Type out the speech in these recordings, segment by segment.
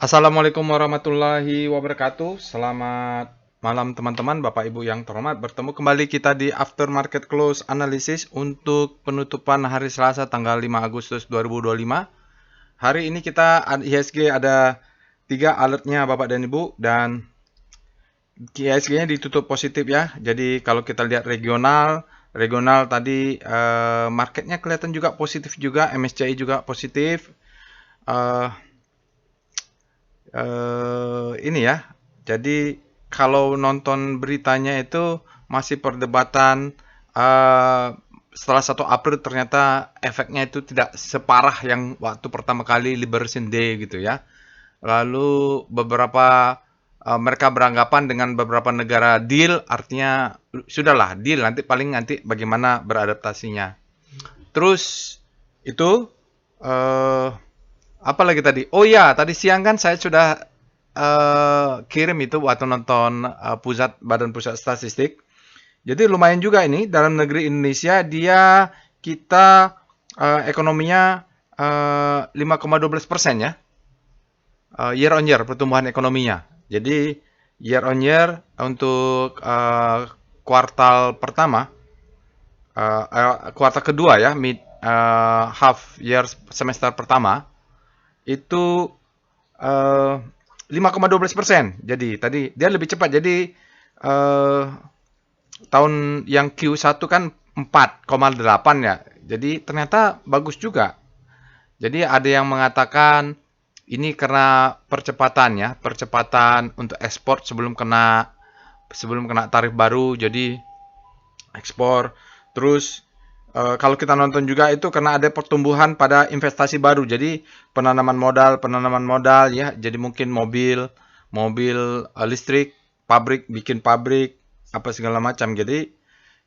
Assalamualaikum warahmatullahi wabarakatuh. Selamat malam teman-teman, Bapak Ibu yang terhormat. Bertemu kembali kita di After Market Close Analysis untuk penutupan hari Selasa tanggal 5 Agustus 2025. Hari ini kita IHSG ada 3 alertnya Bapak dan Ibu, dan IHSG-nya ditutup positif ya. Jadi kalau kita lihat regional tadi marketnya kelihatan juga positif juga, MSCI juga positif. Eh, ini ya. Jadi kalau nonton beritanya itu masih perdebatan setelah 1 April ternyata efeknya itu tidak separah yang waktu pertama kali Liberation Day gitu ya. Lalu beberapa mereka beranggapan dengan beberapa negara deal, artinya sudahlah deal, nanti bagaimana beradaptasinya. Terus itu eh apa lagi tadi? Oh ya, tadi siang kan saya sudah kirim itu waktu nonton Badan Pusat Statistik. Jadi lumayan juga ini dalam negeri Indonesia kita ekonominya 5,12% ya, year on year pertumbuhan ekonominya. Jadi year on year untuk kuartal pertama, kuartal kedua ya, half year semester pertama itu 5,12%. Jadi tadi dia lebih cepat. Jadi tahun yang Q1 kan 4,8 ya. Jadi ternyata bagus juga. Jadi ada yang mengatakan ini karena percepatan untuk ekspor sebelum kena tarif baru, jadi ekspor. Terus kalau kita nonton juga itu karena ada pertumbuhan pada investasi baru. Jadi penanaman modal ya. Jadi mungkin mobil listrik, bikin pabrik, apa segala macam. Jadi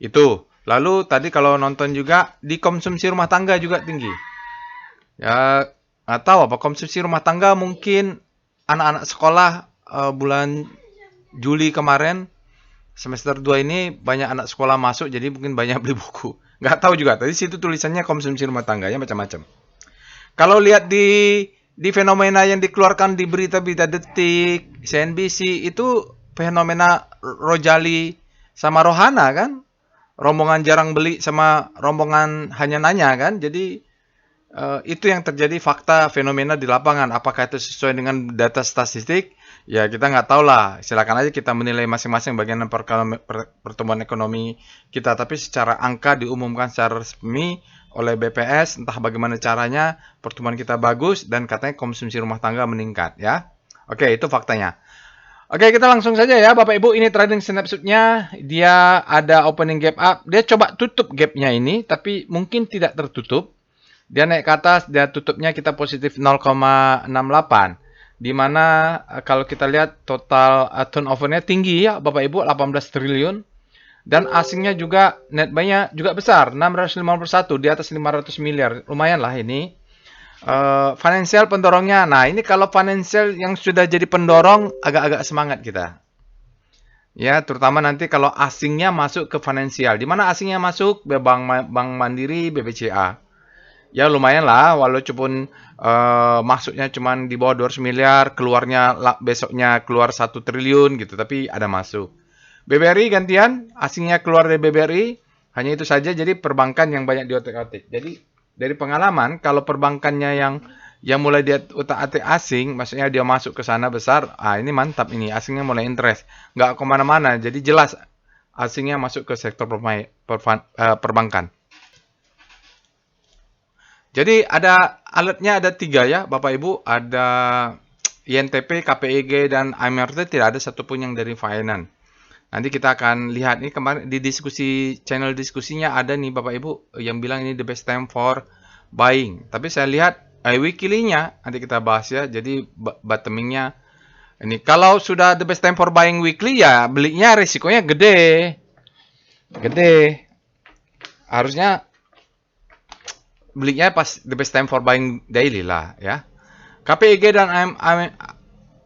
itu. Lalu tadi kalau nonton juga di konsumsi rumah tangga juga tinggi. Ya, nggak tahu apa konsumsi rumah tangga, mungkin anak-anak sekolah bulan Juli kemarin semester 2 ini banyak anak sekolah masuk, jadi mungkin banyak beli buku. Nggak tahu juga. Tadi situ tulisannya konsumsi rumah tangganya macam-macam. Kalau lihat di fenomena yang dikeluarkan di berita-berita Detik, CNBC, itu fenomena Rojali sama Rohana kan? Rombongan jarang beli sama rombongan hanya nanya kan? Jadi itu yang terjadi, fakta fenomena di lapangan. Apakah itu sesuai dengan data statistik? Ya kita nggak tahu lah. Silakan aja kita menilai masing-masing bagian pertumbuhan ekonomi kita. Tapi secara angka diumumkan secara resmi oleh BPS, entah bagaimana caranya, pertumbuhan kita bagus dan katanya konsumsi rumah tangga meningkat ya. Oke, itu faktanya. Oke, kita langsung saja ya Bapak Ibu. Ini trading snapshot-nya. Dia ada opening gap up. Dia coba tutup gap-nya ini, tapi mungkin tidak tertutup. Dia naik ke atas, dia tutupnya kita positif 0,68. Di mana kalau kita lihat total turnover-nya tinggi ya Bapak Ibu, 18 triliun. Dan asingnya juga net buy-nya juga besar, 651, di atas 500 miliar. Lumayan lah ini. Financial pendorongnya. Nah, ini kalau financial yang sudah jadi pendorong agak-agak semangat kita. Ya, terutama nanti kalau asingnya masuk ke financial. Di mana asingnya masuk? Bank Mandiri, BBCA. Ya lumayan lah, walaupun masuknya cuma di bawah 200 miliar, keluarnya besoknya keluar 1 triliun gitu, tapi ada masuk. BBRI gantian, asingnya keluar dari BBRI, hanya itu saja. Jadi perbankan yang banyak diotak-atik. Jadi dari pengalaman, kalau perbankannya yang mulai diotak-atik asing, maksudnya dia masuk ke sana besar, ini mantap, ini asingnya mulai interest, nggak kemana-mana. Jadi jelas asingnya masuk ke sektor perbankan. Jadi alertnya ada 3 ya Bapak Ibu, ada INTP, KPIG, dan AMRT, tidak ada satupun yang dari finance. Nanti kita akan lihat, ini kemarin di channel diskusinya ada nih Bapak Ibu yang bilang ini the best time for buying. Tapi saya lihat weekly-nya nanti kita bahas ya. Jadi bottoming-nya ini kalau sudah the best time for buying weekly ya belinya risikonya gede. Harusnya belinya pas the best time for buying daily lah ya. KPIG dan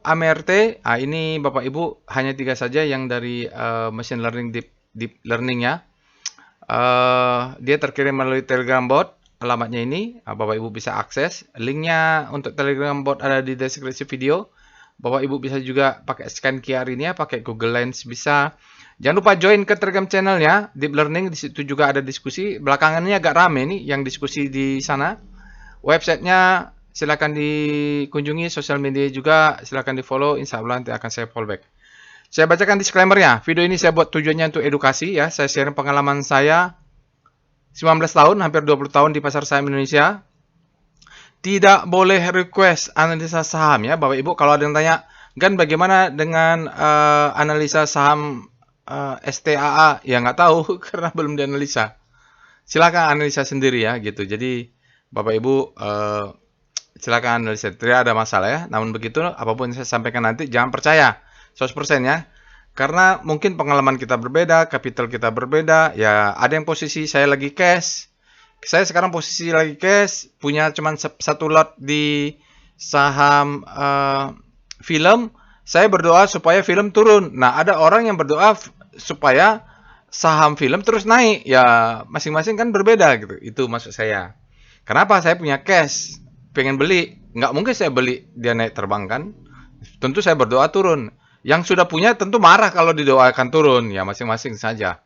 AMRT, ini Bapak Ibu hanya 3 saja yang dari machine learning deep learning ya. Dia terkirim melalui Telegram bot, alamatnya ini Bapak Ibu bisa akses. Linknya untuk Telegram bot ada di deskripsi video. Bapak Ibu bisa juga pakai scan QR ini ya, pakai Google Lens bisa. Jangan lupa join ke Telegram channelnya, Deep Learning, di situ juga ada diskusi. Belakangan ini agak rame nih yang diskusi di sana. Websitenya silakan dikunjungi, sosial media juga silakan di follow, insya Allah nanti akan saya follow back. Saya bacakan disclaimer-nya. Video ini saya buat tujuannya untuk edukasi ya. Saya share pengalaman saya 19 tahun, hampir 20 tahun di pasar saham Indonesia. Tidak boleh request analisa saham ya Bapak Ibu. Kalau ada yang tanya, Gan bagaimana dengan analisa saham STAA? Ya nggak tahu karena belum dianalisa. Silakan analisa sendiri ya gitu. Jadi Bapak Ibu silakan analisa. Tidak ada masalah ya. Namun begitu apapun yang saya sampaikan nanti jangan percaya 100% ya. Karena mungkin pengalaman kita berbeda, capital kita berbeda. Ya ada yang posisi saya lagi cash. Saya sekarang posisi lagi cash, punya cuman satu lot di saham film. Saya berdoa supaya film turun. Nah, ada orang yang berdoa supaya saham film terus naik. Ya, masing-masing kan berbeda gitu. Itu maksud saya. Kenapa saya punya cash, pengen beli? Nggak mungkin saya beli dia naik terbang kan? Tentu saya berdoa turun. Yang sudah punya tentu marah kalau didoakan turun. Ya, masing-masing saja.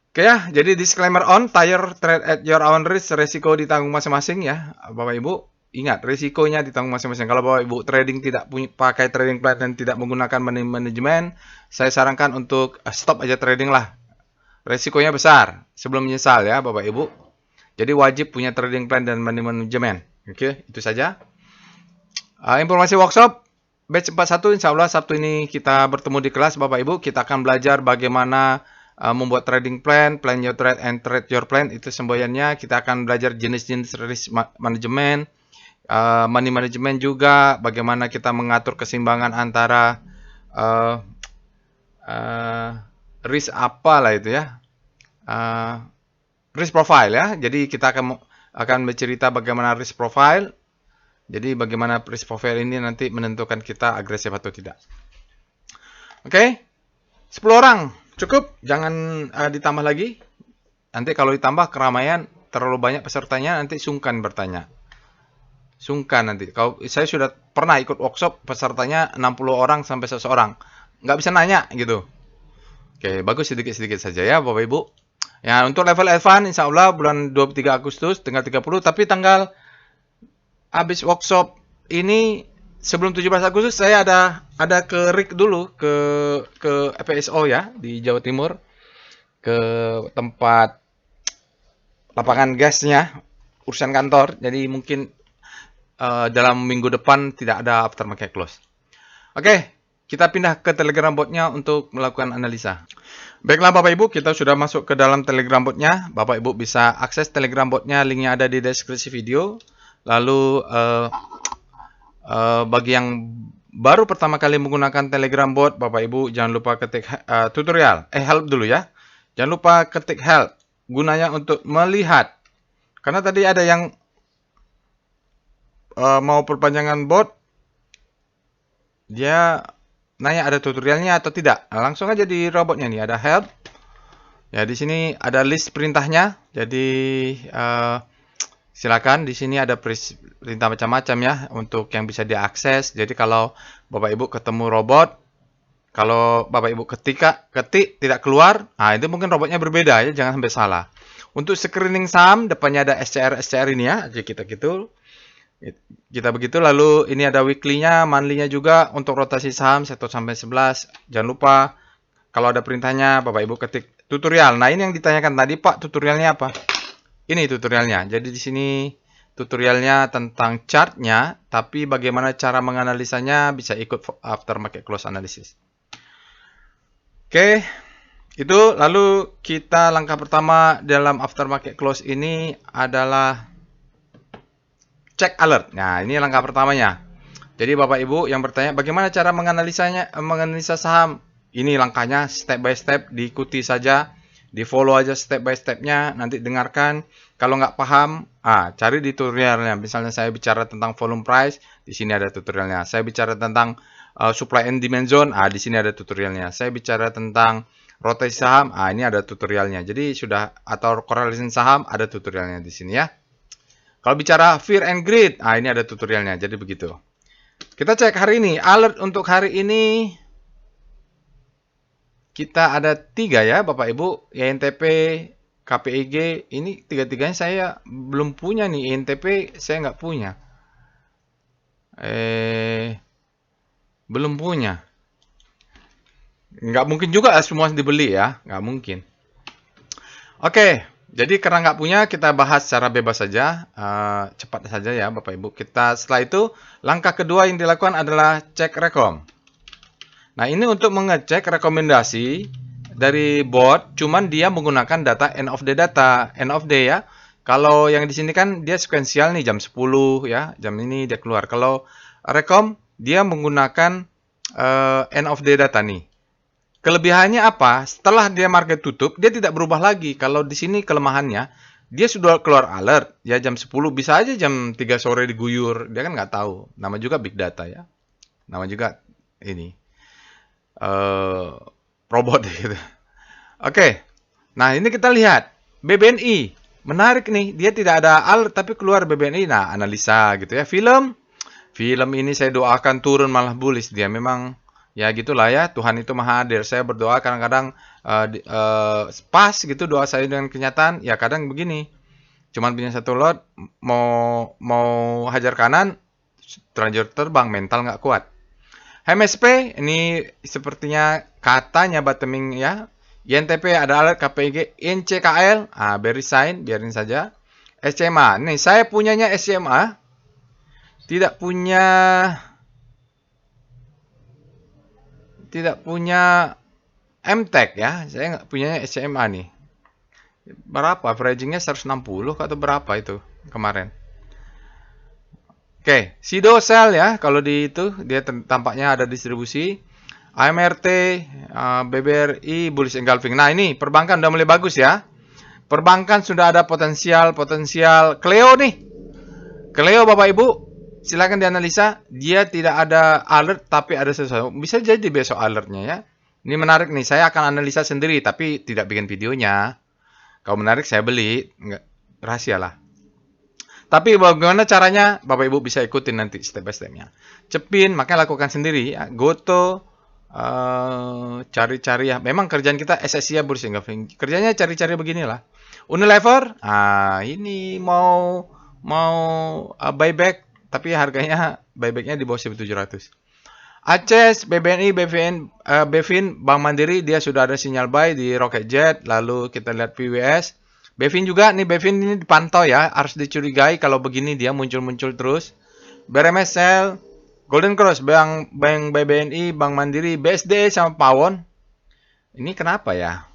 Oke ya, jadi disclaimer on, tire trade at your own risk, resiko ditanggung masing-masing ya, Bapak Ibu. Ingat, resikonya ditanggung masing-masing. Kalau Bapak Ibu trading tidak pakai trading plan dan tidak menggunakan money management, saya sarankan untuk stop aja trading lah. Resikonya besar, sebelum menyesal ya Bapak Ibu. Jadi wajib punya trading plan dan money management. Oke, itu saja. Informasi workshop, batch 41, insya Allah Sabtu ini kita bertemu di kelas Bapak Ibu. Kita akan belajar bagaimana membuat trading plan, plan your trade and trade your plan. Itu semboyannya. Kita akan belajar jenis-jenis risk management, money management juga, bagaimana kita mengatur keseimbangan antara risk apa lah itu ya, risk profile ya. Jadi kita akan bercerita bagaimana risk profile. Jadi bagaimana risk profile ini nanti menentukan kita agresif atau tidak. Oke, 10 orang. Cukup, jangan ditambah lagi. Nanti kalau ditambah keramaian, terlalu banyak pesertanya, nanti sungkan bertanya. Sungkan nanti. Kalau saya sudah pernah ikut workshop, pesertanya 60 orang sampai 100 orang. Nggak bisa nanya gitu. Oke, bagus sedikit-sedikit saja ya Bapak Ibu. Ya, untuk level advance, insya Allah bulan 23 Agustus, tinggal 30. Tapi tanggal habis workshop ini, sebelum 17 Agustus saya ada ke RIK dulu ke FPSO ya di Jawa Timur, ke tempat lapangan gasnya, urusan kantor. Jadi mungkin dalam minggu depan tidak ada aftermarket close. Oke, kita pindah ke Telegram botnya untuk melakukan analisa. Baiklah Bapak Ibu, kita sudah masuk ke dalam Telegram botnya. Bapak Ibu bisa akses Telegram botnya, linknya ada di deskripsi video. Lalu bagi yang baru pertama kali menggunakan Telegram bot, Bapak Ibu jangan lupa ketik tutorial, help dulu ya. Jangan lupa ketik help, gunanya untuk melihat. Karena tadi ada yang mau perpanjangan bot, dia nanya ada tutorialnya atau tidak. Nah, langsung aja di robotnya nih ada help. Ya di sini ada list perintahnya. Jadi silakan, di sini ada perintah macam-macam ya untuk yang bisa diakses. Jadi kalau Bapak Ibu ketemu robot, kalau Bapak Ibu ketik tidak keluar, nah itu mungkin robotnya berbeda ya, jangan sampai salah. Untuk screening saham, depannya ada SCR ini ya, jadi kita begitu. Lalu ini ada weekly-nya, monthly-nya juga untuk rotasi saham 1 sampai 11. Jangan lupa kalau ada perintahnya Bapak Ibu ketik tutorial. Nah, ini yang ditanyakan tadi, Pak, tutorialnya apa? Ini tutorialnya. Jadi di sini tutorialnya tentang chartnya, tapi bagaimana cara menganalisanya bisa ikut aftermarket close analysis. Oke, itu lalu kita langkah pertama dalam aftermarket close ini adalah check alert. Nah, ini langkah pertamanya. Jadi Bapak Ibu yang bertanya bagaimana cara menganalisa saham? Ini langkahnya step by step, diikuti saja, di follow aja step by stepnya, nanti dengarkan. Kalau nggak paham, cari di tutorialnya. Misalnya saya bicara tentang volume price, di sini ada tutorialnya. Saya bicara tentang supply and demand zone, di sini ada tutorialnya. Saya bicara tentang rotasi saham, ini ada tutorialnya. Jadi sudah, atau correlation saham, ada tutorialnya di sini ya. Kalau bicara fear and greed, ini ada tutorialnya. Jadi begitu. Kita cek hari ini. Alert untuk hari ini kita ada 3 ya Bapak Ibu. INTP, KPIG. Ini tiga-tiganya saya belum punya nih. INTP saya nggak punya. Belum punya. Nggak mungkin juga semua dibeli ya. Nggak mungkin. Oke. Jadi karena nggak punya, kita bahas secara bebas saja, cepat saja ya Bapak Ibu. Setelah itu, langkah kedua yang dilakukan adalah cek rekom. Nah ini untuk mengecek rekomendasi dari bot, cuman dia menggunakan data end of day data, end of day ya. Kalau yang di sini kan dia sekuensial nih jam 10 ya, jam ini dia keluar. Kalau rekom dia menggunakan end of day data nih. Kelebihannya apa? Setelah dia market tutup, dia tidak berubah lagi. Kalau di sini kelemahannya, dia sudah keluar alert. Ya jam 10, bisa aja jam 3 sore diguyur. Dia kan nggak tahu. Nama juga big data ya. Nama juga ini. Robot gitu. Oke. Nah, ini kita lihat. BBNI. Menarik nih. Dia tidak ada alert, tapi keluar BBNI. Nah, analisa gitu ya. Film ini saya doakan turun malah bullish dia. Memang ya gitulah ya, Tuhan itu maha adil. Saya berdoa kadang-kadang pas gitu doa saya dengan kenyataan. Ya kadang begini, cuman punya satu lot, mau hajar kanan, terlanjur terbang, mental nggak kuat. MSP ini sepertinya katanya bottoming ya. INTP ada alert, KPIG, NCKL, bearish sign, biarin saja. SMA, nih saya punyanya SMA, tidak punya MTech ya, saya nggak punya SMA nih. Berapa? Averagingnya 160 atau berapa itu kemarin? Oke, Sido Sell ya, kalau di itu dia tampaknya ada distribusi. AMRT, BBRI, bullish engulfing. Nah ini perbankan udah mulai bagus ya. Perbankan sudah ada potensial Cleo nih. Cleo Bapak Ibu, silakan dianalisa. Dia tidak ada alert tapi ada sesuatu. Bisa jadi besok alertnya ya. Ini menarik nih, saya akan analisa sendiri tapi tidak bikin videonya. Kalau menarik saya beli, nggak rahasia lah. Tapi bagaimana caranya? Bapak Ibu bisa ikutin nanti step by stepnya. Cepin, makanya lakukan sendiri ya. Goto, cari-cari ya. Memang kerjaan kita SSI ya, bullish engulfing. Kerjanya cari-cari beginilah. Unilever, ini mau buyback, tapi harganya buybacknya di bawah 1.700. Aces, BBNI, Bevin, Bank Mandiri, dia sudah ada sinyal buy di Rocket Jet. Lalu kita lihat PWS. Bevin juga, nih Bevin ini dipantau ya. Harus dicurigai kalau begini dia muncul-muncul terus. BRMSL, Golden Cross, Bank BBNI, Bank Mandiri, BSD sama Pawon. Ini kenapa ya?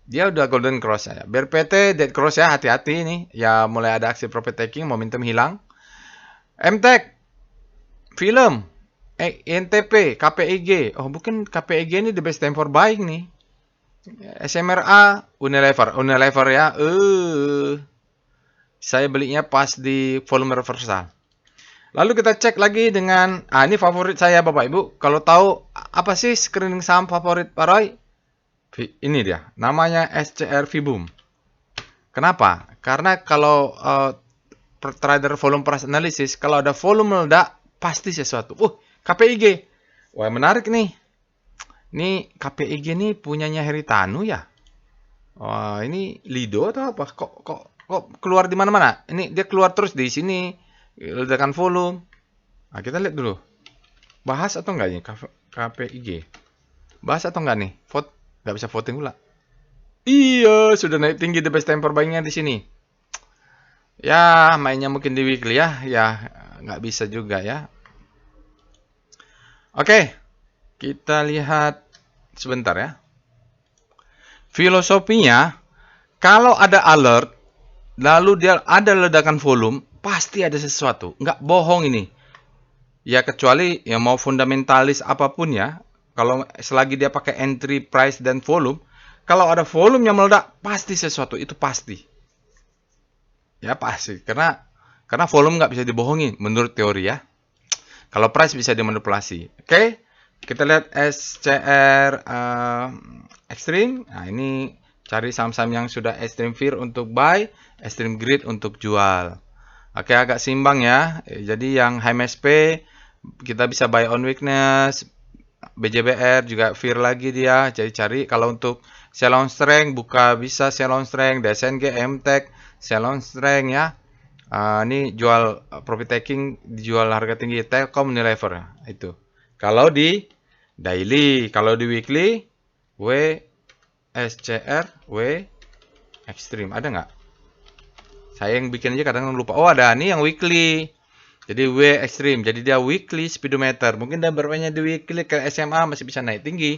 Dia udah Golden Cross ya. BRPT, Dead Cross ya, hati-hati nih. Ya mulai ada aksi profit taking, momentum hilang. MTech, film, INTP, KPIG. Oh, bukan KPIG ini the best time for buying nih. SMRA, Unilever ya. Saya belinya pas di volume reversal. Lalu kita cek lagi dengan, ini favorit saya Bapak Ibu. Kalau tahu apa sih screening saham favorit Pak Roy? Ini dia, namanya SCR Vboom. Kenapa? Karena kalau trader volume price analysis, kalau ada volume meledak, pasti sesuatu. KPIG. Wah, menarik nih. Ini KPIG ini punyanya Heritanu ya? Wah, ini Lido atau apa? Kok keluar di mana-mana? Ini dia keluar terus di sini. Ledakan volume. Nah, kita lihat dulu. Bahas atau enggak ini KPIG? Bahas atau enggak nih? Vote, enggak bisa voting pula. Iya, sudah naik tinggi the best time for buying-nya di sini. Ya, mainnya mungkin di weekly ya. Ya, nggak bisa juga ya. Oke, kita lihat sebentar ya. Filosofinya, kalau ada alert, lalu dia ada ledakan volume, pasti ada sesuatu. Nggak bohong ini. Ya, kecuali ya mau fundamentalis apapun ya. Kalau selagi dia pakai entry, price, dan volume, kalau ada volume yang meledak, pasti sesuatu. Itu pasti. Ya, pasti. Karena volume nggak bisa dibohongi menurut teori ya. Kalau price bisa dimanipulasi. Oke, kita lihat SCR Extreme. Nah, ini cari saham-saham yang sudah Extreme Fear untuk buy, Extreme Greed untuk jual. Oke, agak seimbang ya. Jadi yang HMSP, kita bisa buy on weakness, BJBR juga fear lagi dia, jadi cari. Kalau untuk sell on strength buka bisa sell on strength, DSNG, MTech, sell on strength ya. Ini jual profit taking, dijual harga tinggi Telkom Unilever itu. Kalau di daily, kalau di weekly W SCR W Extreme ada nggak? Saya yang bikin aja kadang lupa. Oh ada, nih yang weekly. Jadi W Extreme, jadi dia weekly speedometer. Mungkin dan bermainnya di weekly ke SMA masih bisa naik tinggi.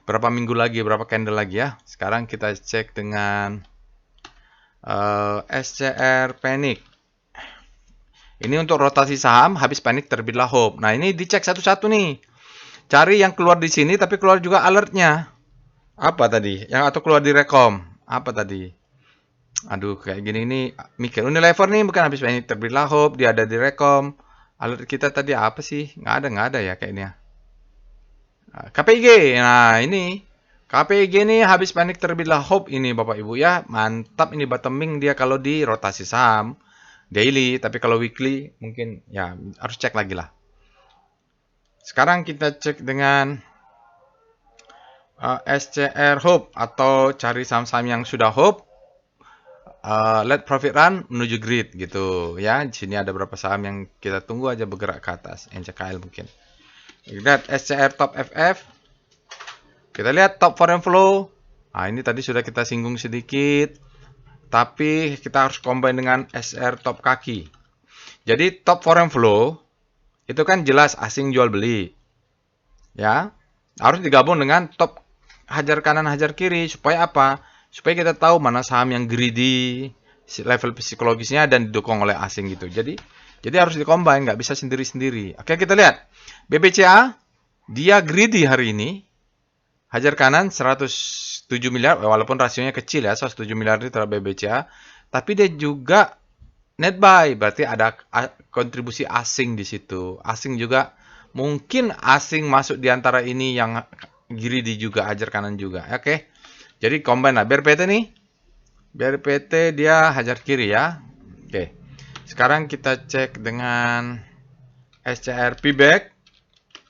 Berapa minggu lagi, berapa candle lagi ya. Sekarang kita cek dengan SCR Panic. Ini untuk rotasi saham, habis panik terbitlah hope. Nah ini dicek satu-satu nih. Cari yang keluar di sini, tapi keluar juga alertnya. Apa tadi? Yang atau keluar di rekom. Apa tadi? Aduh, kayak gini ini mikir. Unilever nih bukan habis panik terbitlah hope, dia ada di rekom. Alert kita tadi apa sih? Nggak ada ya kayaknya. KPIG. Nah ini. KPIG ini habis panik terbitlah hope ini Bapak Ibu ya. Mantap ini bottoming dia kalau di rotasi saham. Daily, tapi kalau weekly mungkin ya harus cek lagi lah. Sekarang kita cek dengan SCR Hope atau cari saham-saham yang sudah hope. Let profit run menuju grid gitu ya. Di sini ada beberapa saham yang kita tunggu aja bergerak ke atas. NCKL mungkin. Lihat SCR Top FF. Kita lihat Top Foreign Flow. Nah ini tadi sudah kita singgung sedikit. Tapi kita harus combine dengan SR top kaki. Jadi top foreign flow itu kan jelas asing jual beli. Ya. Harus digabung dengan top hajar kanan hajar kiri supaya apa? Supaya kita tahu mana saham yang greedy, level psikologisnya dan didukung oleh asing gitu. Jadi harus dikombine, nggak bisa sendiri-sendiri. Oke, kita lihat. BBCA dia greedy hari ini. Hajar kanan 107 miliar, walaupun rasionya kecil ya, 107 miliar itu terhadap BBCA. Tapi dia juga net buy, berarti ada kontribusi asing di situ. Asing juga, mungkin asing masuk di antara ini yang greedy juga, hajar kanan juga. Oke, jadi combine lah. BRPT nih, BRPT dia hajar kiri ya. Oke, sekarang kita cek dengan SCR Pback.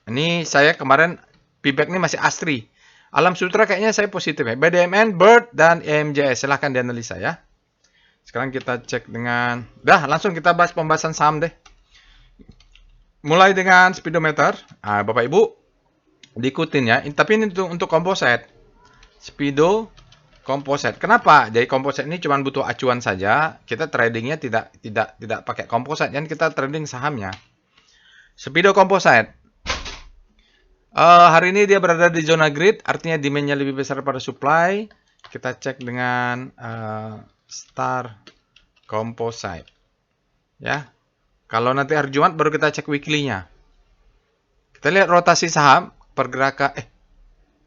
Ini saya kemarin Pback ini masih asri. Alam Sutra kayaknya saya positif ya. BDMN, Bird, dan EMJS. Silahkan dianalisa ya. Sekarang kita cek dengan... langsung kita bahas pembahasan saham deh. Mulai dengan speedometer. Nah, Bapak Ibu, diikutin ya. Tapi ini untuk composite. Speedo, composite. Kenapa? Jadi composite ini cuma butuh acuan saja. Kita tradingnya tidak pakai composite. Dan kita trading sahamnya. Speedo composite. Hari ini dia berada di zona grid, artinya demand-nya lebih besar pada supply. Kita cek dengan Star Composite. Ya. Kalau nanti hari Jumat baru kita cek weekly-nya. Kita lihat rotasi saham, pergerakan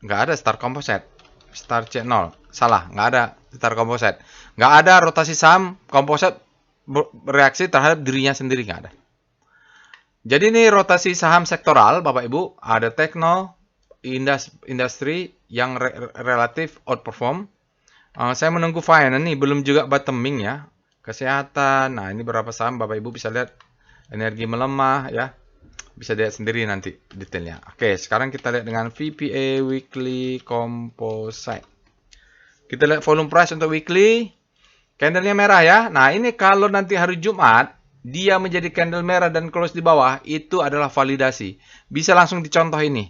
nggak ada Star Composite. Star C0. Salah, nggak ada Star Composite. Nggak ada rotasi saham composite bereaksi terhadap dirinya sendiri, nggak ada. Jadi ini rotasi saham sektoral, Bapak Ibu. Ada tekno, industri yang relatif outperform. Saya menunggu finance nih, belum juga bottoming ya. Kesehatan, nah ini berapa saham Bapak Ibu bisa lihat. Energi melemah ya. Bisa lihat sendiri nanti detailnya. Oke, sekarang kita lihat dengan VPA Weekly Composite. Kita lihat volume price untuk weekly. Candlenya merah ya. Nah ini kalau nanti hari Jumat, dia menjadi candle merah dan close di bawah, itu adalah validasi. Bisa langsung dicontoh ini.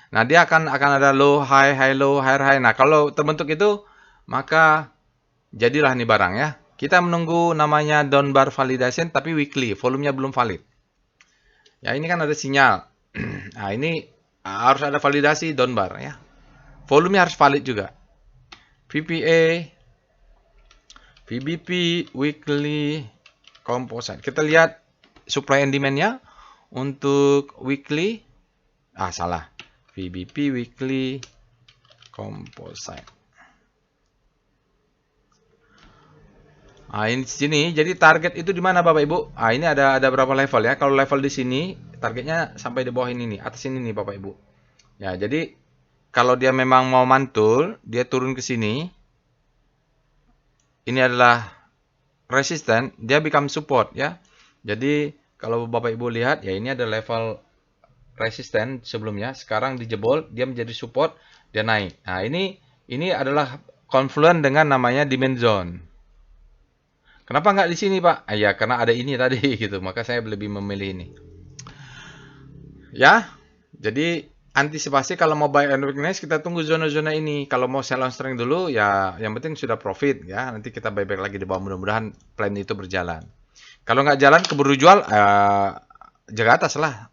Nah, dia akan ada low, high, high, low, high, high. Nah, kalau terbentuk itu, maka jadilah nih barang ya. Kita menunggu namanya down bar validation, tapi weekly. Volumenya belum valid. Ya, ini kan ada sinyal. Nah, ini harus ada validasi down bar ya. Volumenya harus valid juga. VPA, VBP, weekly, composite. Kita lihat supply and demand-nya untuk weekly. Salah. VBP weekly composite. Ini di sini. Jadi target itu di mana Bapak Ibu? Ini ada berapa level ya? Kalau level di sini targetnya sampai di bawah ini nih, atas ini nih Bapak Ibu. Ya, jadi kalau dia memang mau mantul, dia turun ke sini. Ini adalah resisten, dia become support ya. Jadi Kalau Bapak Ibu lihat, ya ini ada level resisten sebelumnya, sekarang dijebol, dia menjadi support, dia naik. Nah, ini adalah confluent dengan namanya demand zone. Kenapa nggak di sini, Pak? Ya, karena ada ini tadi gitu, maka saya lebih memilih ini. Ya, jadi antisipasi kalau mau buy and weakness kita tunggu zona-zona ini. Kalau mau sell on strength dulu, ya yang penting sudah profit ya. Nanti kita buyback lagi di bawah, mudah-mudahan plan itu berjalan. Kalau nggak jalan keburu jual, jaga atas lah.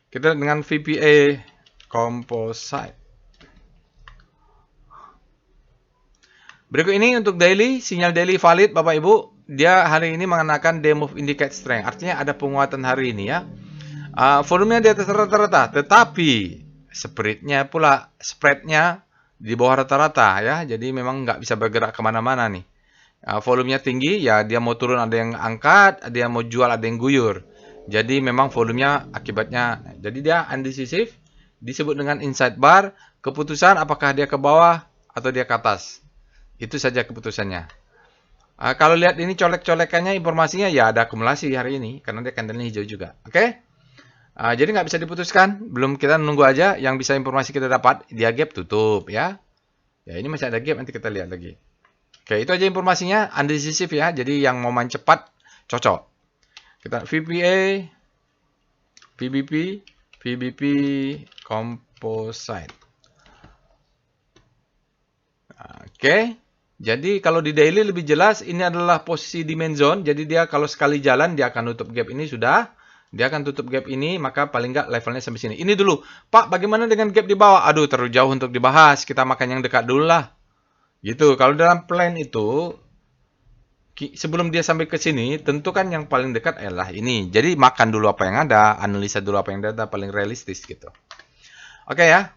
Kita dengan VPA Composite. Berikut ini untuk daily, sinyal daily valid Bapak Ibu. Dia hari ini mengenakan day move indicate strength. Artinya ada penguatan hari ini ya. Volumenya di atas rata-rata, tetapi spreadnya di bawah rata-rata ya. Jadi memang nggak bisa bergerak kemana-mana nih. Volumenya tinggi, ya dia mau turun ada yang angkat, ada yang mau jual ada yang guyur. Jadi memang volumenya akibatnya, jadi dia undecisif, disebut dengan inside bar. Keputusan apakah dia ke bawah atau dia ke atas. Itu saja keputusannya. Kalau lihat ini colek-colekannya informasinya ya ada akumulasi hari ini karena dia candlenya hijau juga. Oke? Jadi nggak bisa diputuskan. Belum, kita nunggu aja. Yang bisa informasi kita dapat dia gap tutup ya. Ya ini masih ada gap, nanti kita lihat lagi. Oke, itu aja informasinya. Undecisif ya. Jadi yang mau main cepat cocok. Kita VPA, VBP Composite. Oke. Jadi kalau di daily lebih jelas, ini adalah posisi demand zone. Jadi dia kalau sekali jalan dia akan tutup gap ini sudah. Dia akan tutup gap ini, maka paling nggak levelnya sampai sini. Ini dulu. Pak, bagaimana dengan gap di bawah? Aduh, terlalu jauh untuk dibahas. Kita makan yang dekat dulu lah. Gitu. Kalau dalam plan itu, sebelum dia sampai ke sini, tentu kan yang paling dekat adalah ini. Jadi makan dulu apa yang ada, analisa dulu apa yang ada, paling realistis gitu. Oke ya.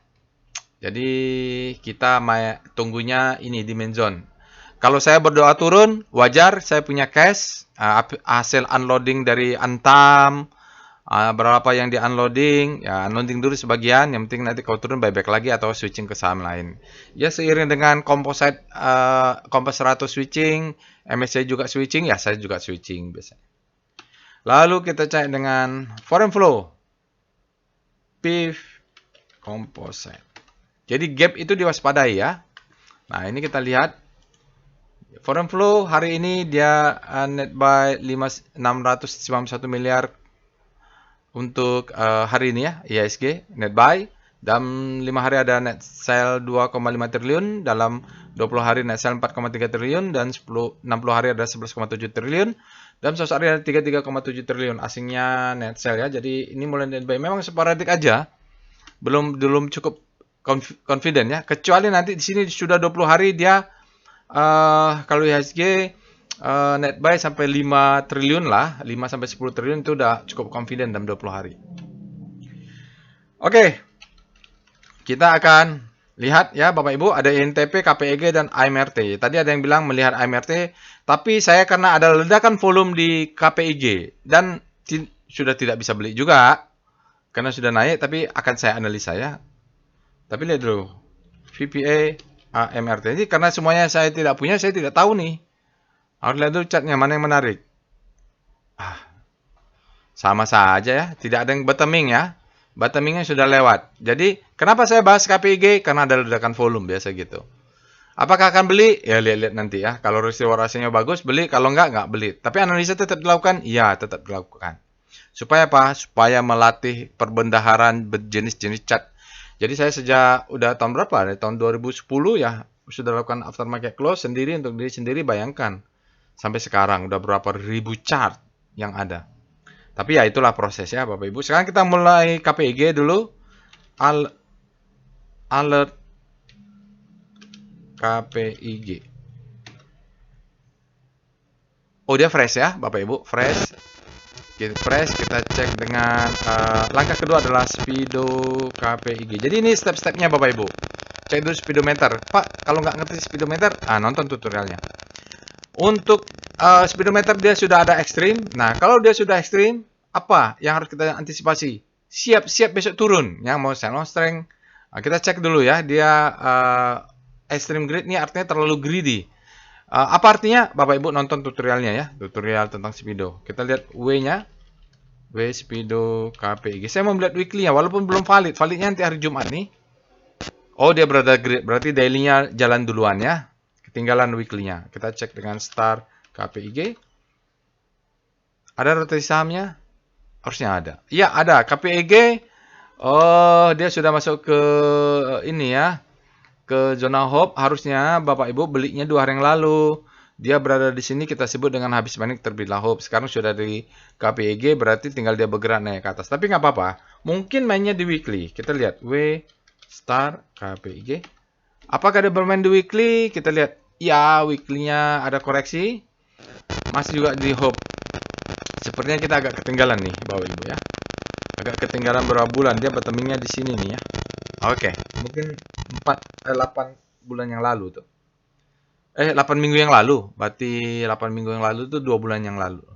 Jadi kita tunggunya ini demand zone. Kalau saya berdoa turun, wajar. Saya punya cash, hasil unloading dari Antam, berapa yang di unloading, ya unloading dulu sebagian. Yang penting nanti kalau turun buyback lagi atau switching ke saham lain. Ya seiring dengan composite, Kompas 100 switching, MSCI juga switching, ya saya juga switching biasanya. Lalu kita cek dengan foreign flow, PIF, composite. Jadi gap itu diwaspadai ya. Nah ini kita lihat. Foreign flow hari ini dia net buy 691 miliar untuk hari ini ya, IHSG net buy. Dalam 5 hari ada net sell 2,5 triliun, dalam 20 hari net sell 4,3 triliun, dan 60 hari ada 11,7 triliun, dalam 100 hari ada 33,7 triliun. Asingnya net sell ya. Jadi ini mulai net buy. Memang sporadik aja. Belum cukup confident ya. Kecuali nanti di sini sudah 20 hari dia kalau IHSG net buy sampai 5 triliun lah, 5 sampai 10 triliun itu udah cukup confident dalam 20 hari. Oke. Kita akan lihat ya Bapak Ibu, ada INTP, KPEG dan AMRT. Tadi ada yang bilang melihat AMRT, tapi saya karena ada ledakan volume di KPEG dan sudah tidak bisa beli juga karena sudah naik, tapi akan saya analisa ya. Tapi lihat dulu VPA, AMRT. Jadi karena semuanya saya tidak punya, saya tidak tahu nih. Harus lihat dulu chartnya mana yang menarik. Sama saja ya, tidak ada yang bottoming ya. Bottomingnya sudah lewat. Jadi kenapa saya bahas KPIG? Karena ada ledakan volume biasa gitu. Apakah akan beli? Ya lihat-lihat nanti ya. Kalau residuasinya bagus beli, kalau nggak beli. Tapi analisa tetap dilakukan? Iya, tetap dilakukan. Supaya apa? Supaya melatih perbendaharaan jenis-jenis chart. Jadi saya sejak udah tahun berapa? Dari tahun 2010 ya sudah lakukan aftermarket close sendiri untuk diri sendiri. Bayangkan sampai sekarang udah berapa ribu chart yang ada. Tapi ya itulah prosesnya Bapak Ibu. Sekarang kita mulai KPIG dulu. Alert KPIG. Oh dia fresh ya Bapak Ibu. Fresh. Kita cek dengan langkah kedua adalah speedo KPIG. Jadi ini step-stepnya Bapak Ibu. Cek dulu speedometer. Pak, kalau nggak ngerti speedometer, nonton tutorialnya. Untuk speedometer dia sudah ada ekstrim. Nah, kalau dia sudah ekstrim, apa yang harus kita antisipasi? Siap-siap besok turun. Yang mau sell on strength, kita cek dulu ya. Dia extreme greed ini artinya terlalu greedy. Apa artinya? Bapak Ibu nonton tutorialnya ya. Tutorial tentang speedo. Kita lihat W-nya. W Speedo KPIG. Saya mau melihat weekly-nya walaupun belum valid. Validnya nanti hari Jumat nih. Oh, dia berada grid. Berarti daily-nya jalan duluan ya. Ketinggalan weekly-nya. Kita cek dengan star KPIG. Ada rotasi sahamnya? Harusnya ada. Iya, ada. KPIG. Oh, dia sudah masuk ke ini ya. Ke zona hope. Harusnya Bapak Ibu belinya 2 hari yang lalu. Dia berada di sini kita sebut dengan habis panik terbitlah hope. Sekarang sudah di KPIG berarti tinggal dia bergerak naik ke atas. Tapi nggak apa-apa. Mungkin mainnya di weekly. Kita lihat W star KPIG. Apakah dia bermain di weekly? Kita lihat. Ya, weekly-nya ada koreksi. Masih juga di hope. Sepertinya kita agak ketinggalan nih, Bapak Ibu ya. Agak ketinggalan berapa bulan. Dia bottomingnya di sini nih ya. Oke, mungkin 8 bulan yang lalu tuh. 8 minggu yang lalu. Berarti 8 minggu yang lalu tuh 2 bulan yang lalu.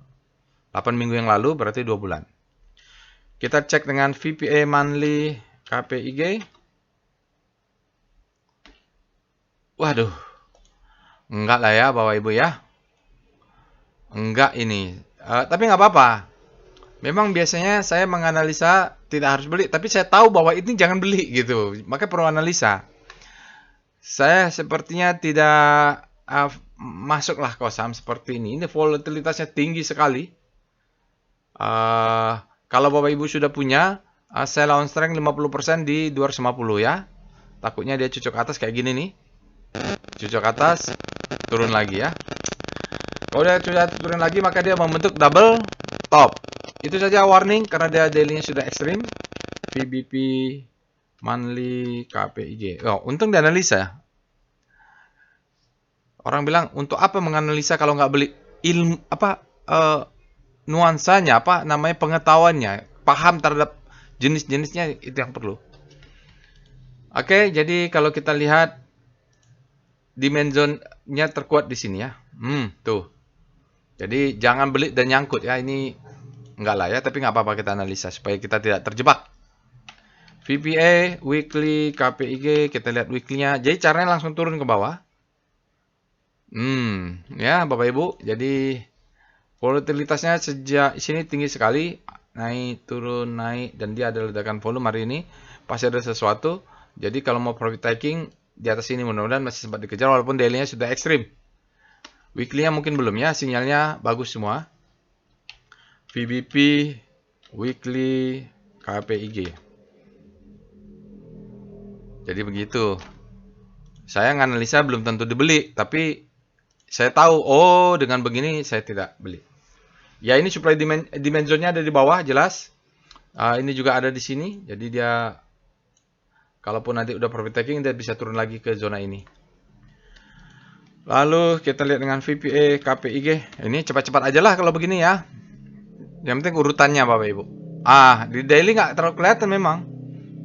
8 minggu yang lalu berarti 2 bulan. Kita cek dengan VPA monthly KPIG. Waduh. Enggak lah ya Bapak Ibu ya. Enggak ini. Tapi nggak apa-apa. Memang biasanya saya menganalisa tidak harus beli. Tapi saya tahu bahwa ini jangan beli gitu. Maka perlu analisa. Saya sepertinya tidak masuklah ke saham seperti ini. Ini volatilitasnya tinggi sekali. Kalau Bapak Ibu sudah punya, sell on strength 50% di 250 ya. Takutnya dia cucuk atas kayak gini nih. Cucuk atas, turun lagi ya. Kalau dia sudah turun lagi, maka dia membentuk double top. Itu saja warning karena dia daily-nya sudah ekstrim. VBP, monthly, KPIG. Oh, untung dianalisa. Orang bilang, untuk apa menganalisa kalau nggak beli? Ilmu, nuansanya, namanya pengetahuannya. Paham terhadap jenis-jenisnya, itu yang perlu. Oke, jadi kalau kita lihat, demand zone-nya terkuat di sini ya. Tuh. Jadi jangan beli dan nyangkut ya. Ini enggak lah ya, tapi nggak apa-apa kita analisa supaya kita tidak terjebak. VPA, weekly, KPIG, kita lihat weekly-nya. Jadi caranya langsung turun ke bawah. Ya Bapak Ibu. Jadi volatilitasnya sejak sini tinggi sekali. Naik, turun, naik. Dan dia ada ledakan volume hari ini. Pasti ada sesuatu. Jadi kalau mau profit taking, di atas ini mudah-mudahan masih sempat dikejar walaupun daily-nya sudah ekstrim. Weekly-nya mungkin belum ya, sinyalnya bagus semua. VBP, weekly, KPIG. Jadi begitu. Saya nganalisa belum tentu dibeli, tapi saya tahu, oh dengan begini saya tidak beli. Ya ini supply demand zone-nya ada di bawah, jelas. Ini juga ada di sini, jadi dia kalaupun nanti udah profit taking, dia bisa turun lagi ke zona ini. Lalu kita lihat dengan VPA, KPIG. Ini cepat-cepat aja lah kalau begini ya. Yang penting urutannya Bapak Ibu. Di daily nggak terlalu kelihatan memang.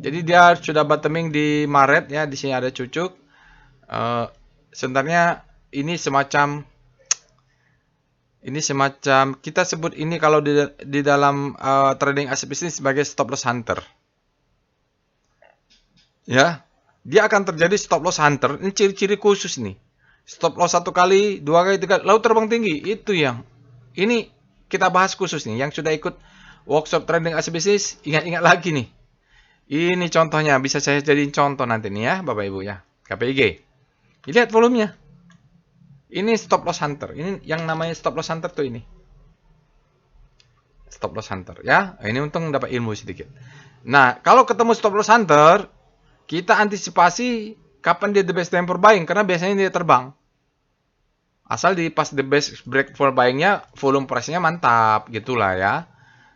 Jadi dia sudah bottoming di Maret ya. Di sini ada cucuk. Sebenarnya ini semacam kita sebut ini kalau di dalam trading aset bisnis sebagai stop loss hunter. Ya, dia akan terjadi stop loss hunter. Ini ciri-ciri khusus nih. Stop loss 1 kali, 2 kali, 3 kali, lalu terbang tinggi. Itu yang ini kita bahas khusus nih. Yang sudah ikut workshop trading aset bisnis, ingat-ingat lagi nih. Ini contohnya, bisa saya jadiin contoh nanti nih ya, Bapak Ibu ya. KPIG. Lihat volumenya. Ini stop loss hunter. Ini yang namanya stop loss hunter tuh ini. Stop loss hunter ya. Ini untung dapat ilmu sedikit. Nah, kalau ketemu stop loss hunter, kita antisipasi kapan dia the best time for buying karena biasanya dia terbang. Asal di pas the best break for buying-nya volume price-nya mantap gitulah ya.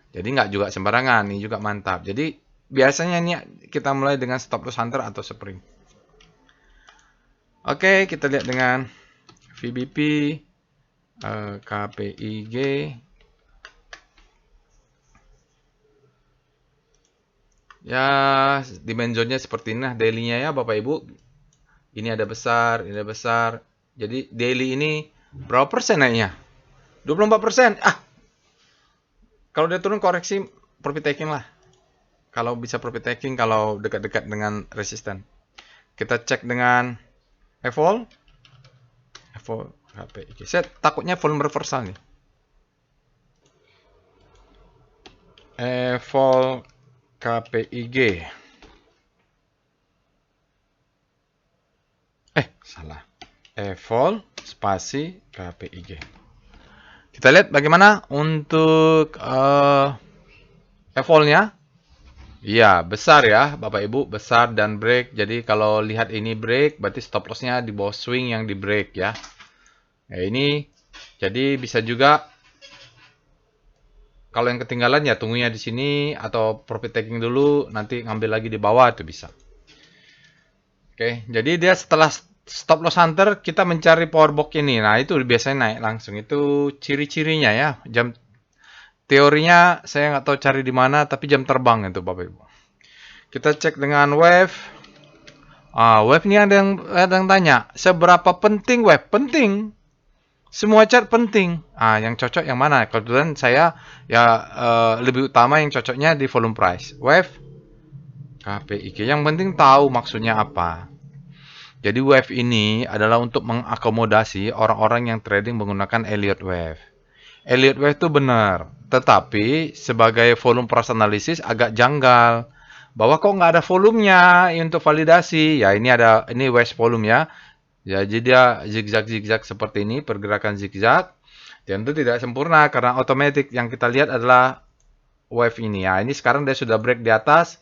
Jadi nggak juga sembarangan, ini juga mantap. Jadi biasanya ini kita mulai dengan stop loss hunter atau spring. Oke, kita lihat dengan VBP, KPIG. Ya, demand zone-nya seperti ini. Daily-nya ya Bapak Ibu. Ini ada besar, ini ada besar. Jadi daily ini berapa persen naiknya? 24%. Kalau dia turun koreksi profit taking lah. Kalau bisa profit taking kalau dekat-dekat dengan resisten. Kita cek dengan FVOL. KPIG. Saya takutnya volume reversal nih. Evol KPIG. Salah. Evol spasi KPIG. Kita lihat bagaimana untuk evolnya. Iya, besar ya, Bapak Ibu, besar dan break. Jadi kalau lihat ini break, berarti stop lossnya di bawah swing yang di break ya. Nah, ini jadi bisa juga kalau yang ketinggalan ya tunggunya di sini atau profit taking dulu, nanti ngambil lagi di bawah itu bisa. Oke, jadi dia setelah stop loss hunter kita mencari power box ini. Nah, itu biasanya naik langsung. Itu ciri-cirinya ya. Jam teorinya saya nggak tahu cari di mana, tapi jam terbang itu Bapak Ibu. Kita cek dengan wave. Wave ini ada yang tanya, seberapa penting wave? Penting. Semua chart penting. Yang cocok yang mana? Kebetulan saya ya lebih utama yang cocoknya di volume price. Wave KPIG. Yang penting tahu maksudnya apa. Jadi wave ini adalah untuk mengakomodasi orang-orang yang trading menggunakan Elliott Wave. Elliott Wave itu benar, tetapi sebagai volume price analysis agak janggal. Bahwa kok nggak ada volumenya untuk validasi. Ya ini waves volume ya. Jadi dia zigzag seperti ini, pergerakan zigzag. Dan itu tidak sempurna karena otomatis yang kita lihat adalah wave ini ya. Ini sekarang dia sudah break di atas.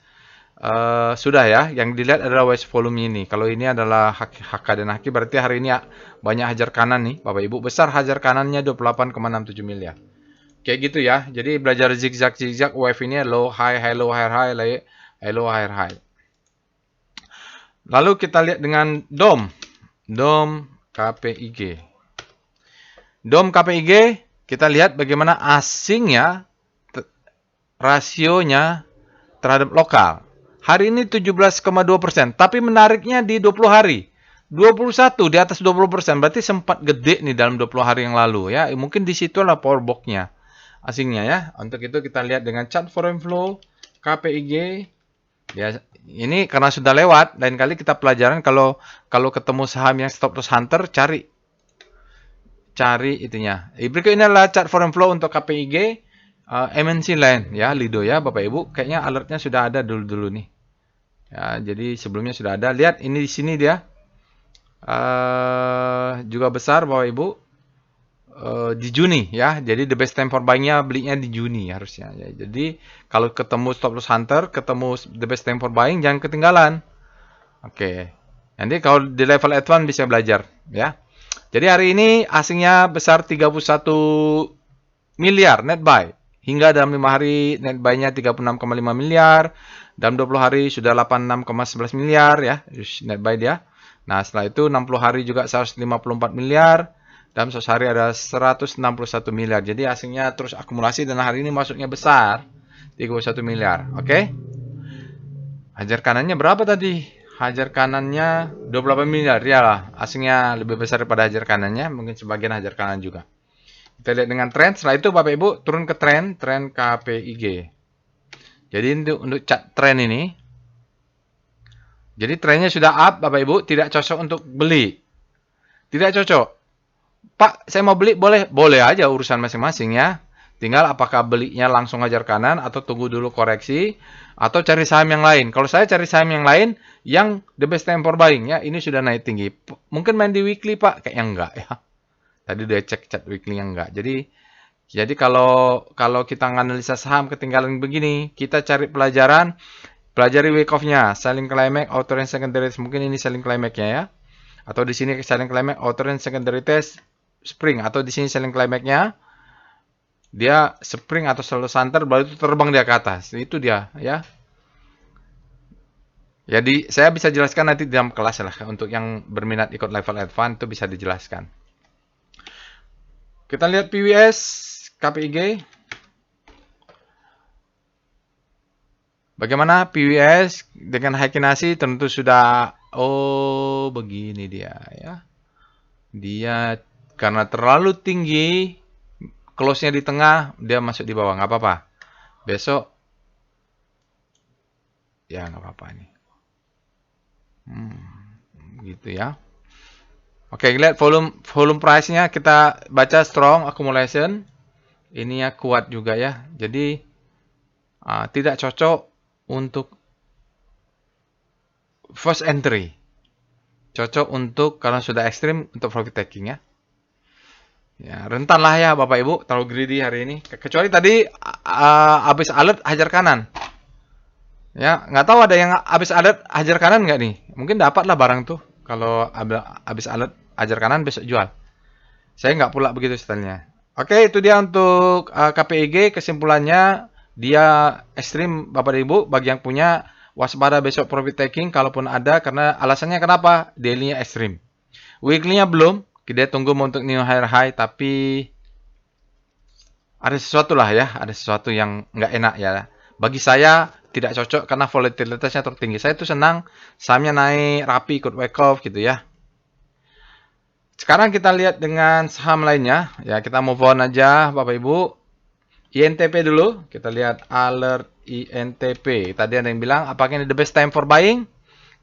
Sudah ya, yang dilihat adalah waves volume ini. Kalau ini adalah HK dan HQ berarti hari ini banyak hajar kanan nih, Bapak Ibu. Besar hajar kanannya 28,67 miliar. Kayak gitu ya. Jadi belajar zigzag wave ini low high low high low high. Lalu kita lihat dengan DOM KPIG. DOM KPIG kita lihat bagaimana asingnya rasionya terhadap lokal. Hari ini 17,2%, tapi menariknya di 20 hari. 21 di atas 20%, berarti sempat gede nih dalam 20 hari yang lalu ya. Mungkin di situlah power box-nya asingnya ya. Untuk itu kita lihat dengan chart foreign flow KPIG. Ya, ini karena sudah lewat, lain kali kita pelajaran kalau ketemu saham yang stop loss hunter cari itunya. Berikut ini adalah chart foreign flow untuk KPIG. MNC lain ya, Lido ya Bapak Ibu, kayaknya alertnya sudah ada dulu nih. Ya, jadi sebelumnya sudah ada. Lihat ini di sini dia. Juga besar Bapak Ibu. Di Juni ya. Jadi the best time for buying-nya belinya di Juni harusnya ya. Jadi kalau ketemu stop loss hunter, ketemu the best time for buying jangan ketinggalan. Oke. Nanti kalau di level advance bisa belajar ya. Jadi hari ini asingnya besar 31 miliar net buy. Hingga dalam 5 hari net buy-nya 36,5 miliar. Dalam 20 hari sudah 86,11 miliar ya net buy dia. Nah setelah itu 60 hari juga 154 miliar. Dalam 100 hari ada 161 miliar. Jadi asingnya terus akumulasi dan hari ini masuknya besar. 31 miliar. Oke. Hajar kanannya berapa tadi? Hajar kanannya 28 miliar. Ya lah. Asingnya lebih besar daripada hajar kanannya. Mungkin sebagian hajar kanan juga. Kita lihat dengan tren. Setelah itu Bapak Ibu turun ke tren KPIG. Jadi untuk chart tren ini. Jadi trennya sudah up Bapak Ibu. Tidak cocok untuk beli. Tidak cocok. Pak saya mau beli boleh? Boleh aja urusan masing-masing ya. Tinggal apakah belinya langsung hajar kanan. Atau tunggu dulu koreksi. Atau cari saham yang lain. Kalau saya cari saham yang lain. Yang the best time for buying ya. Ini sudah naik tinggi. Mungkin main di weekly Pak. Kayaknya enggak ya. Tadi udah cek chart weekly yang enggak. Jadi kalau kita analisa saham ketinggalan begini, kita cari pelajaran, pelajari wake off-nya, selling climax, outer and secondary test. Mungkin ini selling climax-nya ya. Atau di sini selling climax, outer and secondary test spring, atau di sini selling climax-nya dia spring atau selalu santer baru itu terbang dia ke atas. Itu dia ya. Jadi saya bisa jelaskan nanti dalam kelas lah untuk yang berminat ikut level advance itu bisa dijelaskan. Kita lihat PWS, KPIG. Bagaimana PWS dengan Heikinasi tentu sudah, begini dia ya. Dia karena terlalu tinggi, close-nya di tengah, dia masuk di bawah, nggak apa-apa. Besok, ya nggak apa-apa nih. Gitu ya. Oke, lihat volume price-nya kita baca strong accumulation. Ini ya kuat juga ya. Jadi tidak cocok untuk first entry. Cocok untuk karena sudah ekstrim untuk profit taking ya. Ya, rentan lah ya Bapak Ibu, terlalu greedy hari ini. Kecuali tadi habis alert hajar kanan. Ya, nggak tahu ada yang habis alert hajar kanan nggak nih? Mungkin dapat lah barang tuh. Kalau habis alert hajar kanan besok jual. Saya nggak pula begitu stylenya. Oke, itu dia untuk KPIG. Kesimpulannya, dia ekstrim Bapak Ibu. Bagi yang punya, waspada besok profit taking. Kalaupun ada, karena alasannya kenapa? Daily-nya ekstrim. Weekly-nya belum. Kita tunggu untuk new higher high. Tapi ada sesuatu lah ya. Ada sesuatu yang nggak enak ya. Bagi saya, tidak cocok karena volatilitasnya tertinggi. Saya tuh senang sahamnya naik rapi, ikut wake off gitu ya. Sekarang kita lihat dengan saham lainnya. Ya, kita move on aja Bapak Ibu. INTP dulu. Kita lihat alert INTP. Tadi ada yang bilang, apakah ini the best time for buying?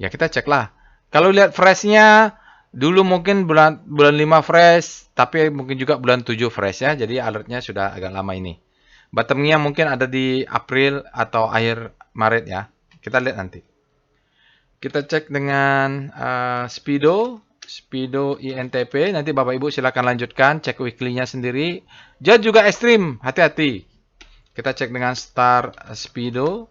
Ya, kita cek lah. Kalau lihat freshnya, dulu mungkin bulan 5 fresh, tapi mungkin juga bulan 7 fresh ya. Jadi alertnya sudah agak lama ini. Bottomnya mungkin ada di April atau akhir Maret ya. Kita lihat nanti. Kita cek dengan Speedo INTP. Nanti Bapak Ibu silakan lanjutkan. Cek weekly-nya sendiri. Dia juga ekstrim. Hati-hati. Kita cek dengan Star Speedo.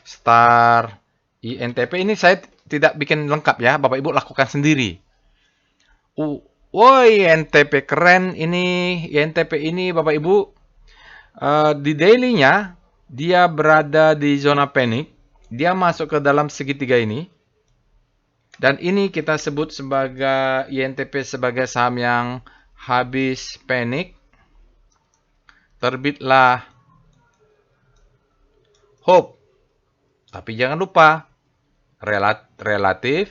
Star INTP. Ini saya tidak bikin lengkap ya. Bapak Ibu lakukan sendiri. Woi, INTP keren ini. INTP ini Bapak Ibu. Di daily-nya. Dia berada di zona panik. Dia masuk ke dalam segitiga ini. Dan ini kita sebut sebagai INTP sebagai saham yang habis panik. Terbitlah hope. Tapi jangan lupa relatif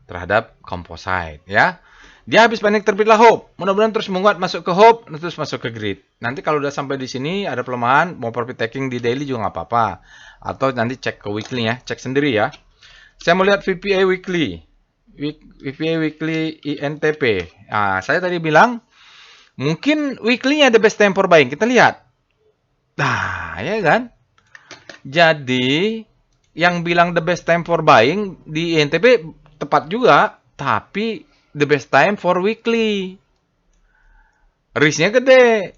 terhadap composite ya. Dia habis panik terbitlah hope. Mudah-mudahan terus menguat masuk ke hope, terus masuk ke grid. Nanti kalau udah sampai di sini ada pelemahan, mau profit taking di daily juga nggak apa-apa. Atau nanti cek ke weekly ya, cek sendiri ya. Saya mau lihat VPA Weekly. VPA Weekly INTP. Nah, saya tadi bilang, mungkin weekly-nya the best time for buying. Kita lihat. Nah, ya kan? Jadi, yang bilang the best time for buying di INTP tepat juga. Tapi, the best time for weekly. Risk-nya gede.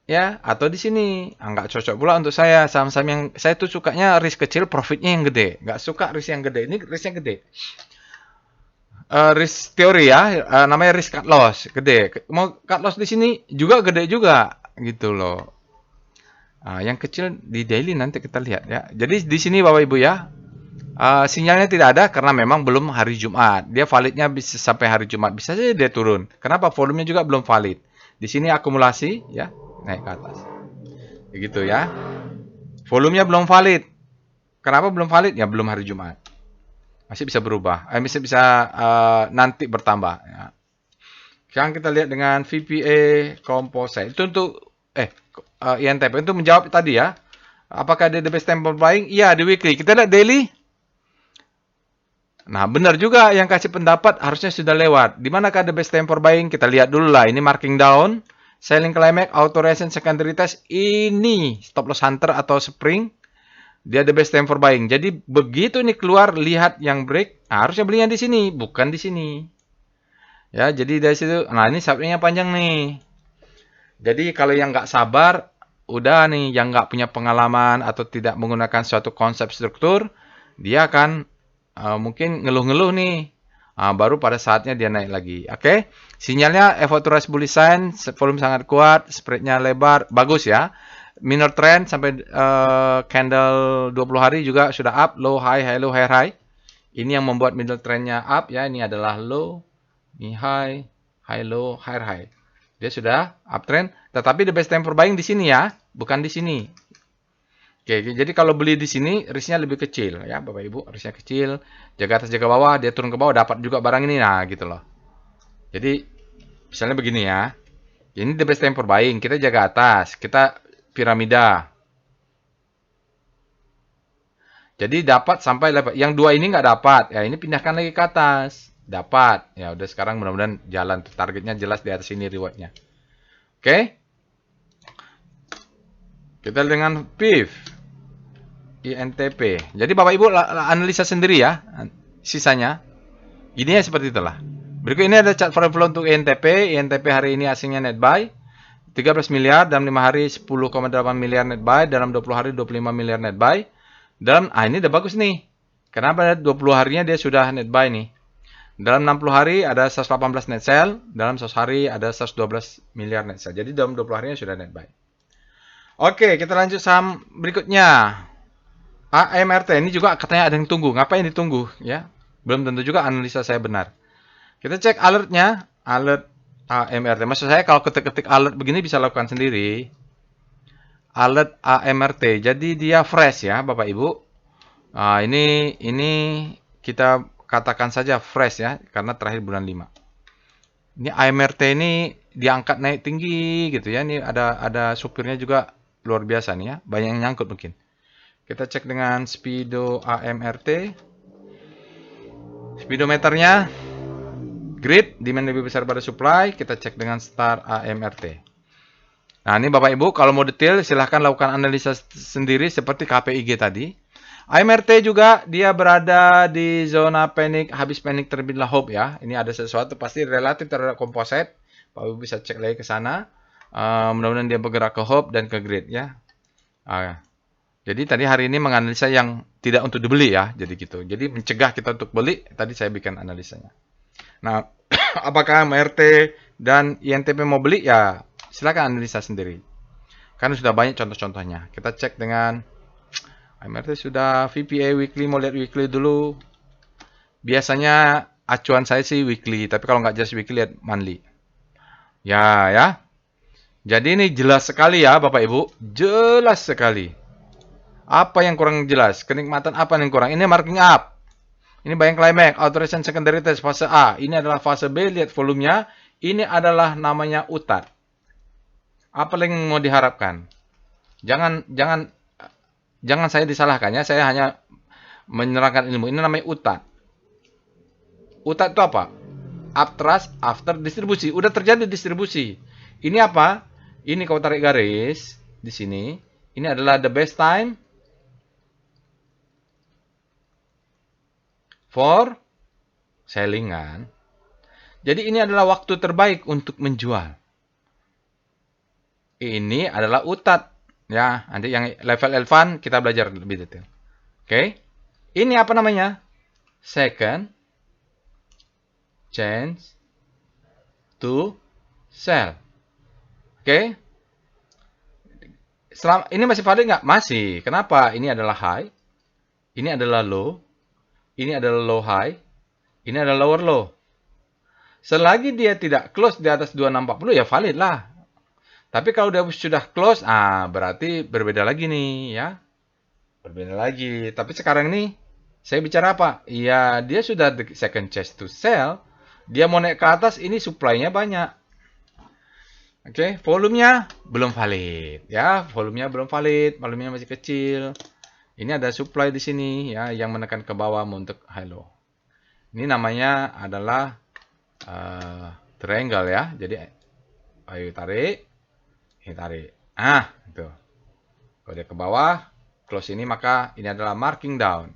Ya, atau di sini. Nggak cocok pula untuk saya. Saham-saham yang saya tuh sukanya risk kecil, profitnya yang gede. Nggak suka risk yang gede. Ini risknya gede. Risk teori ya, namanya risk cut loss, gede. Mau cut loss di sini juga gede juga, gitu loh. Yang kecil di daily nanti kita lihat ya. Jadi di sini Bapak Ibu ya, sinyalnya tidak ada karena memang belum hari Jumat. Dia validnya bisa sampai hari Jumat, bisa saja dia turun. Kenapa? Volumenya juga belum valid. Di sini akumulasi ya. Naik ke atas. Begitu ya. Volumenya belum valid. Kenapa belum valid? Ya belum hari Jumat. Masih bisa berubah. Masih bisa nanti bertambah. Ya. Sekarang kita lihat dengan VPA Composite. Itu untuk INTP. Untuk menjawab tadi ya. Apakah dia the best time for buying? Iya, di weekly. Kita lihat daily. Nah, benar juga yang kasih pendapat harusnya sudah lewat. Di manakah the best time for buying? Kita lihat dulu lah. Ini marking down. Selling climax, auto resistance, secondary test, ini stop loss hunter atau spring, dia the best time for buying. Jadi begitu ini keluar, lihat yang break, harusnya belinya di sini, bukan di sini. Ya, jadi dari situ, nah ini subnya panjang nih. Jadi kalau yang nggak sabar, udah nih, yang nggak punya pengalaman atau tidak menggunakan suatu konsep struktur, dia akan mungkin ngeluh-ngeluh nih. Baru pada saatnya dia naik lagi. Oke. Sinyalnya authorized bullish sign, volume sangat kuat, spreadnya lebar, bagus ya. Minor trend sampai candle 20 hari juga sudah up, low high, high low, high high. Ini yang membuat middle trendnya up ya. Ini adalah low, ini high, high low, high high. Dia sudah uptrend, tetapi the best time for buying di sini ya, bukan di sini. Oke, jadi kalau beli di sini risknya lebih kecil ya Bapak Ibu, risknya kecil, jaga atas jaga bawah, dia turun ke bawah dapat juga barang ini, nah gitu loh. Jadi misalnya begini ya, ini the best time for buying, kita jaga atas, kita piramida. Jadi dapat sampai level, yang dua ini nggak dapat, ya ini pindahkan lagi ke atas, dapat, ya udah sekarang mudah-mudahan jalan, targetnya jelas di atas ini rewardnya. Oke. Kita dengan PIF, INTP. Jadi Bapak Ibu analisa sendiri ya, sisanya. Ini seperti itulah. Berikut ini ada chart foreign flow untuk INTP. INTP hari ini asingnya net buy 13 miliar, dalam 5 hari 10,8 miliar net buy, dalam 20 hari 25 miliar net buy. Ini udah bagus nih. Kenapa 20 harinya dia sudah net buy nih. Dalam 60 hari ada 118 net sell, dalam 100 hari ada 112 miliar net sell. Jadi dalam 20 harinya sudah net buy. Oke, kita lanjut saham berikutnya. AMRT ini juga katanya ada yang tunggu. Ngapain ditunggu ya? Belum tentu juga analisa saya benar. Kita cek alertnya, alert AMRT. Maksud saya kalau ketik-ketik alert begini bisa lakukan sendiri. Alert AMRT. Jadi dia fresh ya, Bapak Ibu. Ini kita katakan saja fresh ya, karena terakhir bulan 5. Ini AMRT ini diangkat naik tinggi gitu ya. Ini ada supirnya juga luar biasa nih ya. Banyak yang nyangkut mungkin. Kita cek dengan Speedo AMRT. Speedometernya grid, demand lebih besar pada supply. Kita cek dengan Star AMRT. Nah, ini Bapak Ibu, kalau mau detail silahkan lakukan analisa sendiri seperti KPIG tadi. AMRT juga dia berada di zona panic, habis panic terbitlah hope ya. Ini ada sesuatu pasti relatif terhadap komposit. Bapak Ibu bisa cek lagi ke sana. Mudah-mudahan dia bergerak ke hope dan ke grid ya. Jadi tadi hari ini menganalisa yang tidak untuk dibeli ya, jadi gitu. Jadi mencegah kita untuk beli, tadi saya bikin analisanya. Nah, apakah MRT dan INTP mau beli? Ya, silakan analisa sendiri. Karena sudah banyak contoh-contohnya. Kita cek dengan MRT sudah VPA weekly, mau lihat weekly dulu. Biasanya acuan saya sih weekly, tapi kalau nggak just weekly, lihat monthly. Ya. Jadi ini jelas sekali ya Bapak Ibu, jelas sekali. Apa yang kurang jelas? Kenikmatan apa yang kurang? Ini marking up. Ini buying climax, authorization secondary test fase A. Ini adalah fase B, lihat volumenya. Ini adalah namanya UTAT. Apa yang mau diharapkan? Jangan saya disalahkan ya. Saya hanya menyerahkan ilmu. Ini namanya UTAT. UTAT itu apa? Uptrust after distribusi. Udah terjadi distribusi. Ini apa? Ini kalau tarik garis di sini. Ini adalah the best time for selling kan. Jadi ini adalah waktu terbaik untuk menjual. Ini adalah UTAT. Ya, nanti yang level elvan kita belajar lebih detail. Oke. Ini apa namanya? Second chance to sell. Oke. Ini masih valid nggak? Masih. Kenapa? Ini adalah high. Ini adalah low. Ini adalah low high. Ini adalah lower low. Selagi dia tidak close di atas 2640 ya valid lah. Tapi kalau dia sudah close, berarti berbeda lagi nih ya. Berbeda lagi. Tapi sekarang ini saya bicara apa? Ya dia sudah the second chance to sell. Dia mau naik ke atas, ini supply-nya banyak. Oke, volumenya belum valid ya. Volumenya belum valid, volumenya masih kecil. Ini ada supply di sini ya yang menekan ke bawah untuk high low. Ini namanya adalah triangle ya. Jadi ayo tarik, ini tarik. Itu. Kalau dia ke bawah, close ini maka ini adalah marking down.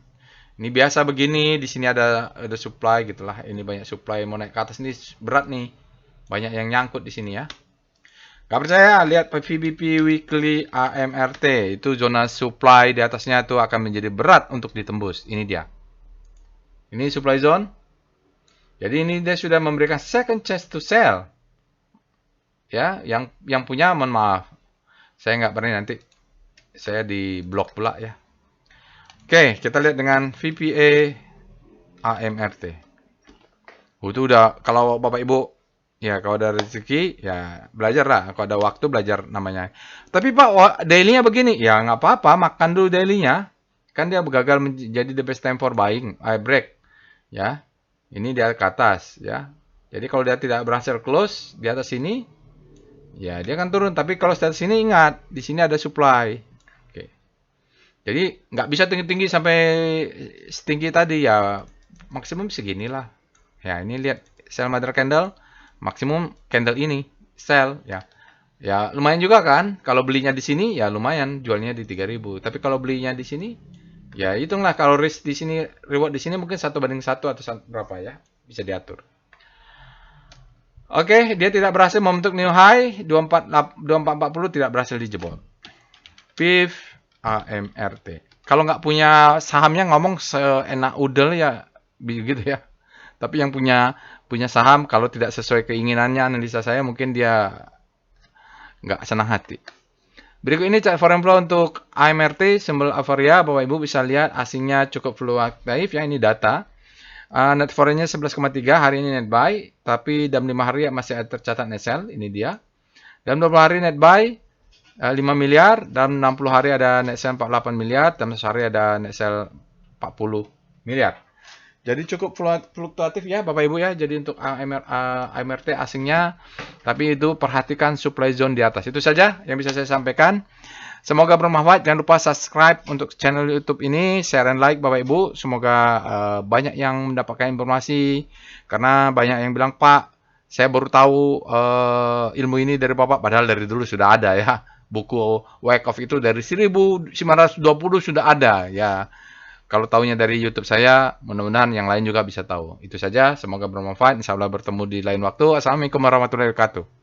Ini biasa begini, di sini ada supply gitulah. Ini banyak supply mau naik ke atas ini berat nih. Banyak yang nyangkut di sini ya. Gak percaya, lihat VBP Weekly AMRT. Itu zona supply di atasnya itu akan menjadi berat untuk ditembus. Ini dia. Ini supply zone. Jadi ini dia sudah memberikan second chance to sell. Ya, yang punya mohon maaf. Saya nggak berani nanti. Saya di blok pula ya. Oke, kita lihat dengan VPA AMRT. Itu udah, kalau Bapak Ibu ya, kalau ada rezeki, ya belajar lah. Kalau ada waktu, belajar namanya. Tapi Pak, daily-nya begini. Ya nggak apa-apa, makan dulu daily-nya. Kan dia gagal menjadi the best time for buying. Break. Ya, ini dia ke atas. Ya, jadi kalau dia tidak berhasil close di atas sini, ya dia akan turun. Tapi kalau di atas sini, ingat. Di sini ada supply. Oke. Jadi nggak bisa tinggi-tinggi sampai setinggi tadi. Ya, maksimum seginilah. Ya, ini lihat sell mother candle. Maksimum candle ini sell ya. Ya, lumayan juga kan? Kalau belinya di sini ya lumayan, jualnya di 3.000. Tapi kalau belinya di sini, ya hitunglah kalau risk di sini, reward di sini mungkin 1 banding 1 atau berapa ya, bisa diatur. Oke, dia tidak berhasil membentuk new high, 2440 tidak berhasil dijebol. PIF AMRT. Kalau nggak punya sahamnya ngomong seenak udel ya begitu ya. Tapi yang punya saham kalau tidak sesuai keinginannya analisa saya mungkin dia nggak senang hati. Berikut ini chart foreign flow untuk AMRT, simbol Avaria. Bapak Ibu bisa lihat asingnya cukup fluktuatif ya, ini data. Net foreign-nya 11,3, hari ini net buy, tapi dalam 5 hari masih ada tercatat net sell, ini dia. Dalam 20 hari net buy 5 miliar, dalam 60 hari ada net sell 48 miliar, dalam 1 hari ada net sell 40 miliar. Jadi cukup fluktuatif ya Bapak Ibu ya. Jadi untuk AMRT asingnya, tapi itu perhatikan supply zone di atas. Itu saja yang bisa saya sampaikan. Semoga bermanfaat. Jangan lupa subscribe untuk channel YouTube ini, share dan like Bapak Ibu. Semoga banyak yang mendapatkan informasi. Karena banyak yang bilang, Pak, saya baru tahu ilmu ini dari Bapak, padahal dari dulu sudah ada ya. Buku Wake Off itu dari 1920 sudah ada ya. Kalau tahunya dari YouTube saya, mudah-mudahan yang lain juga bisa tahu. Itu saja, semoga bermanfaat. Insya Allah bertemu di lain waktu. Assalamualaikum warahmatullahi wabarakatuh.